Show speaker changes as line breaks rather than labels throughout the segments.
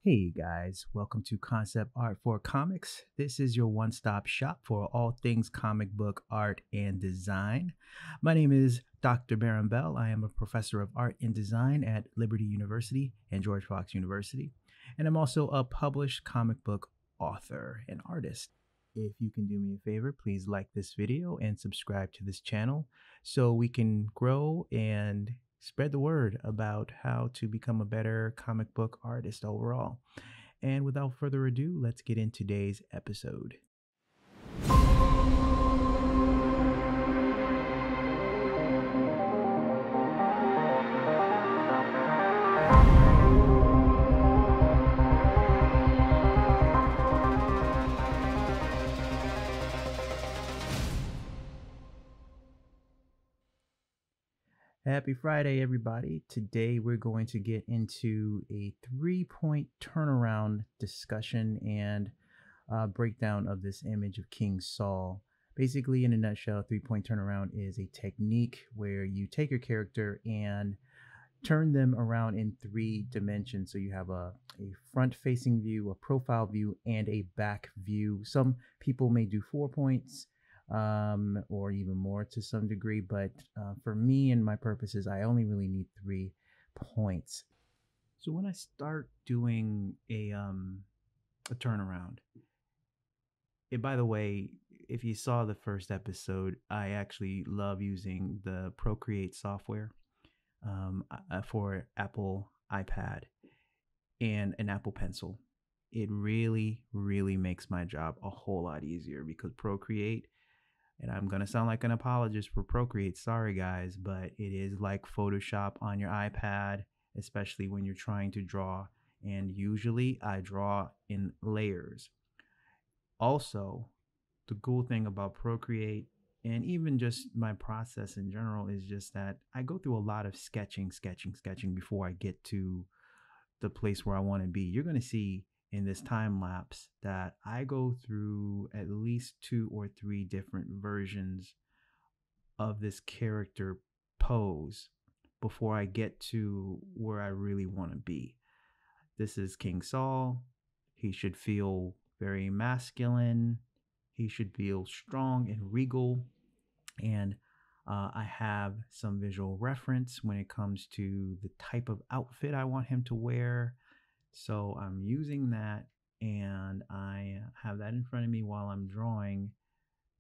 Hey guys, welcome to Concept Art for Comics. This is your one stop shop for all things comic book art and design. My name is Dr. Barron Bell. I am a professor of art and design at Liberty University and George Fox University, and I'm also a published comic book author and artist. If you can do me a favor, please like this video and subscribe to this channel so we can grow and spread the word about how to become a better comic book artist overall. And without further ado, let's get into today's episode. Happy Friday, everybody. Today we're going to get into a 3-point turnaround discussion and breakdown of this image of King Saul. Basically, in a nutshell, 3-point turnaround is a technique where you take your character and turn them around in 3 dimensions. So you have a front-facing view, a profile view, and a back view. Some people may do 4 points. Or even more to some degree, but for me and my purposes, I only really need 3 points. So when I start doing a turnaround, by the way, if you saw the first episode, I actually love using the Procreate software for Apple iPad and an Apple Pencil. It really makes my job a whole lot easier because Procreate, and I'm going to sound like an apologist for Procreate, sorry guys, but it is like Photoshop on your iPad, especially when you're trying to draw. And usually I draw in layers. Also, the cool thing about Procreate, and even just my process in general, is just that I go through a lot of sketching before I get to the place where I want to be. You're going to see in this time lapse that I go through at least 2 or 3 different versions of this character pose before I get to where I really want to be. This is King Saul. He should feel very masculine. He should feel strong and regal. And I have some visual reference when it comes to the type of outfit I want him to wear. So I'm using that, and I have that in front of me while I'm drawing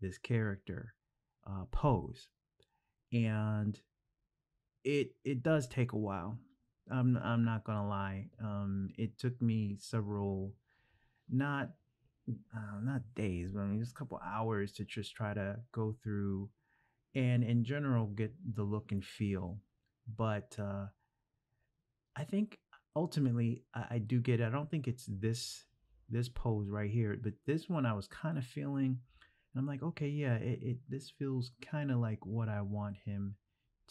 this character pose. And it does take a while. I'm not gonna lie. It took me several, not days, but I mean just a couple hours to just try to go through and in general get the look and feel. But I think ultimately I do get it. I don't think it's this pose right here, but this one I was kind of feeling, and I'm like, okay, yeah, this feels kind of like what I want him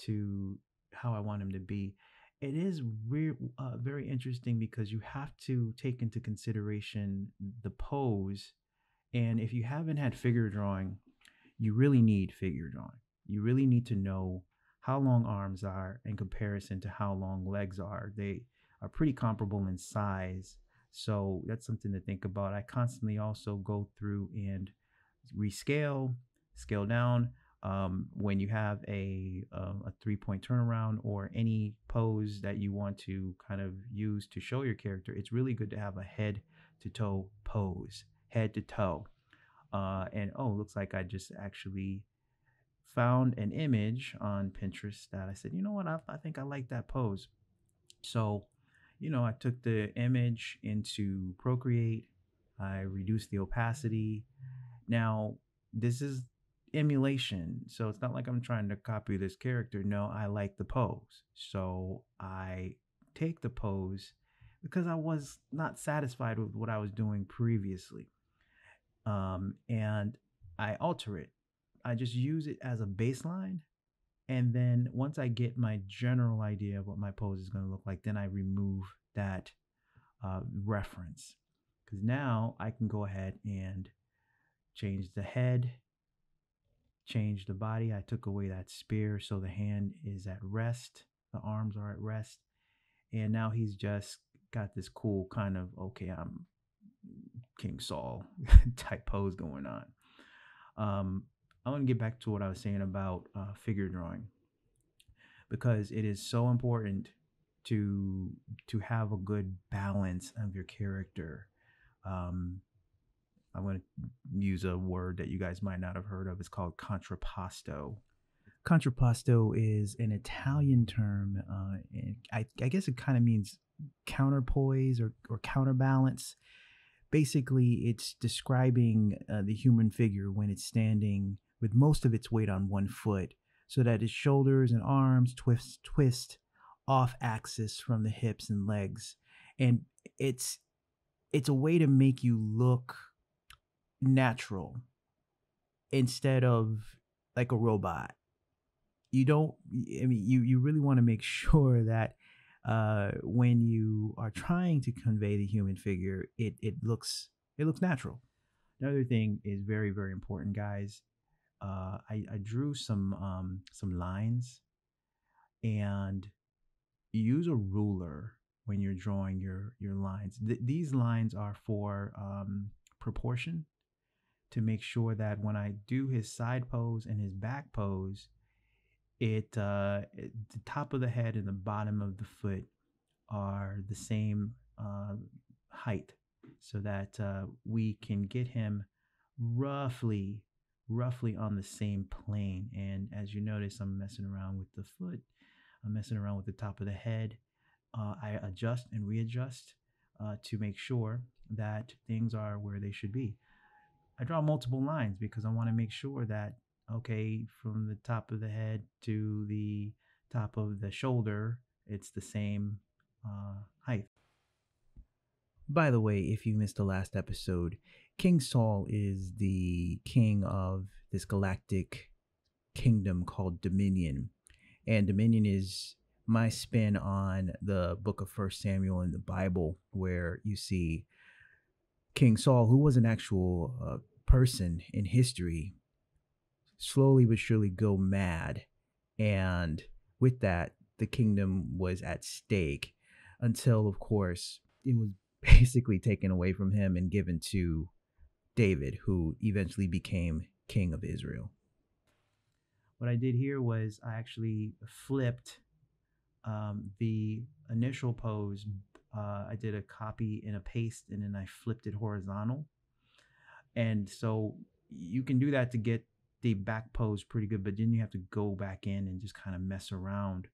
to, how I want him to be. It is very interesting because you have to take into consideration the pose, and if you haven't had figure drawing, you really need figure drawing. You really need to know how long arms are in comparison to how long legs are. They are pretty comparable in size. So that's something to think about. I constantly also go through and rescale, scale down. When you have a 3-point turnaround or any pose that you want to kind of use to show your character, it's really good to have a head to toe pose, head to toe. And looks like I just actually found an image on Pinterest that I said, you know what, I think I like that pose. So, I took the image into Procreate. I reduced the opacity. Now, this is emulation, so it's not like I'm trying to copy this character. No, I like the pose. So I take the pose because I was not satisfied with what I was doing previously. And I alter it. I just use it as a baseline. And then once I get my general idea of what my pose is going to look like, then I remove that reference. Because now I can go ahead and change the head, change the body. I took away that spear, so the hand is at rest. The arms are at rest. And now he's just got this cool kind of, okay, I'm King Saul type pose going on. I want to get back to what I was saying about figure drawing, because it is so important to have a good balance of your character. Um, I'm going to use a word that you guys might not have heard of. It's called contrapposto. Contrapposto is an Italian term. And I guess it kind of means counterpoise or counterbalance. Basically, it's describing the human figure when it's standing with most of its weight on one foot, so that its shoulders and arms twist off axis from the hips and legs. And it's a way to make you look natural instead of like a robot. You don't, I mean, you really want to make sure that when you are trying to convey the human figure, it looks natural. Another thing is very, very important, guys. I drew some lines, and use a ruler when you're drawing your lines. These lines are for proportion, to make sure that when I do his side pose and his back pose, the top of the head and the bottom of the foot are the same height, so that we can get him roughly on the same plane. And as you notice, I'm messing around with the foot, I'm messing around with the top of the head. I adjust and readjust to make sure that things are where they should be. I draw multiple lines because I want to make sure that, okay, from the top of the head to the top of the shoulder, it's the same height. By the way, if you missed the last episode, King Saul is the king of this galactic kingdom called Dominion. And Dominion is my spin on the book of First Samuel in the Bible, where you see King Saul, who was an actual person in history, slowly but surely go mad. And with that, the kingdom was at stake until, of course, it was basically taken away from him and given to David, who eventually became king of Israel. What I did here was I actually flipped the initial pose. I did a copy and a paste, and then I flipped it horizontal. And so you can do that to get the back pose pretty good, but then you have to go back in and just kind of mess around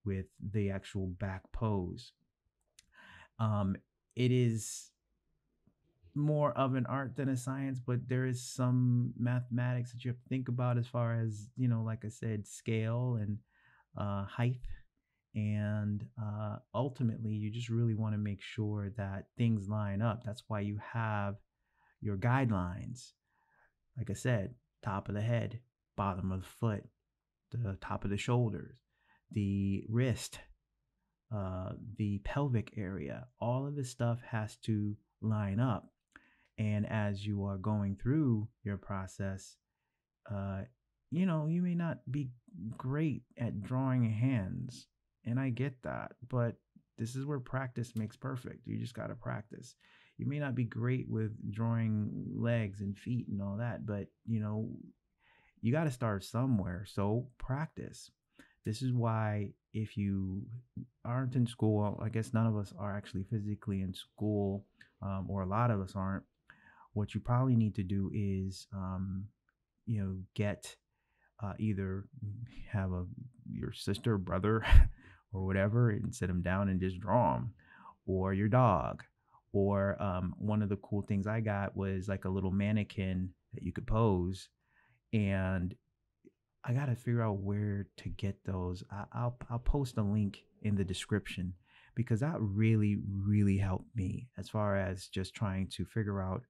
with the actual back pose. It is more of an art than a science, but there is some mathematics that you have to think about, as far as, like I said, scale and height. And ultimately, you just really want to make sure that things line up. That's why you have your guidelines. Like I said, top of the head, bottom of the foot, the top of the shoulders, the wrist, the pelvic area. All of this stuff has to line up. And as you are going through your process, you may not be great at drawing hands. And I get that, but this is where practice makes perfect. You just got to practice. You may not be great with drawing legs and feet and all that, but you got to start somewhere. So practice. This is why, if you aren't in school, I guess none of us are actually physically in school, or a lot of us aren't. What you probably need to do is, get either have your sister, brother, or whatever, and sit them down and just draw them, or your dog. Or one of the cool things I got was like a little mannequin that you could pose, and I got to figure out where to get those. I'll post a link in the description, because that really, really helped me as far as just trying to figure out,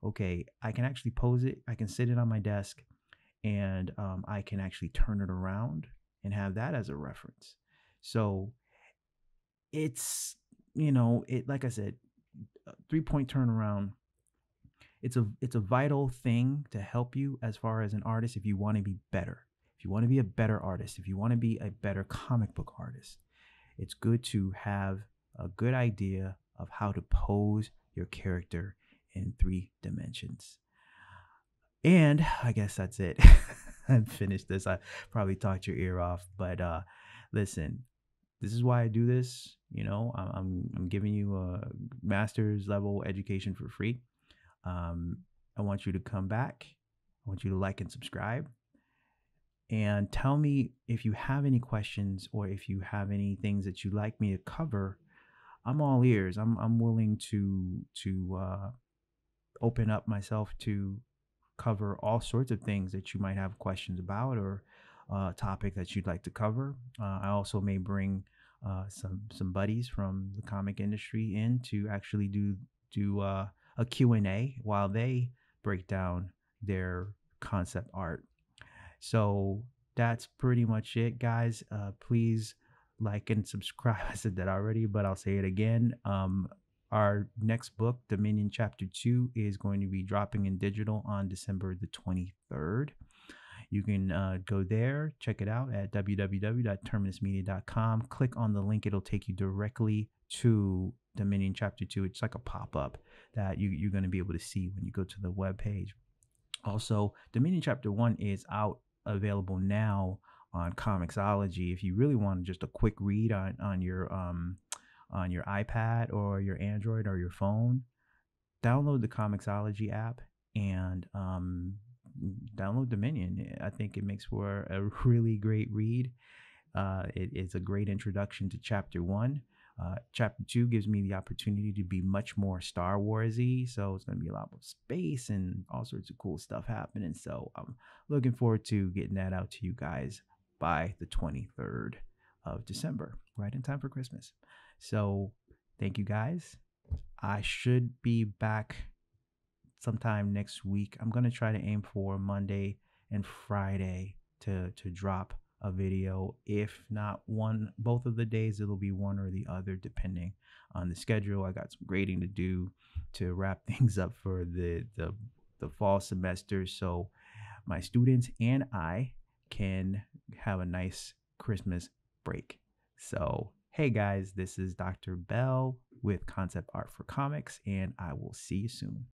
okay, I can actually pose it. I can sit it on my desk, and I can actually turn it around and have that as a reference. So it's, like I said, 3-point turnaround. It's a vital thing to help you as far as an artist. If you want to be better, if you want to be a better artist, if you want to be a better comic book artist, it's good to have a good idea of how to pose your character in 3 dimensions. And I guess that's it. I'm finished this. I probably talked your ear off, but listen, this is why I do this. I'm giving you a master's level education for free. I want you to come back. I want you to like and subscribe. And tell me if you have any questions or if you have any things that you'd like me to cover. I'm all ears. I'm willing to open up myself to cover all sorts of things that you might have questions about, or a topic that you'd like to cover. I also may bring some buddies from the comic industry in to actually do a Q&A while they break down their concept art. So that's pretty much it, guys. Please like and subscribe. I said that already, but I'll say it again. Our next book, Dominion Chapter 2, is going to be dropping in digital on December the 23rd. You can go there, check it out at www.TerminusMedia.com. Click on the link. It'll take you directly to Dominion Chapter 2. It's like a pop-up that you're going to be able to see when you go to the webpage. Also, Dominion Chapter 1 is out, available now on Comixology. If you really want just a quick read on your iPad or your Android or your phone, download the Comixology app and download Dominion. I think it makes for a really great read. It's a great introduction to Chapter 1. Chapter 2 gives me the opportunity to be much more Star Wars-y, so it's going to be a lot more space and all sorts of cool stuff happening. So I'm looking forward to getting that out to you guys by the 23rd of December, right in time for Christmas. So thank you, guys. I should be back sometime next week. I'm going to try to aim for Monday and Friday to drop a video. If not both of the days, it'll be one or the other depending on the schedule. I got some grading to do to wrap things up for the fall semester, so my students and I can have a nice Christmas break. So hey guys, this is Dr. Bell with Concept Art for Comics, and I will see you soon.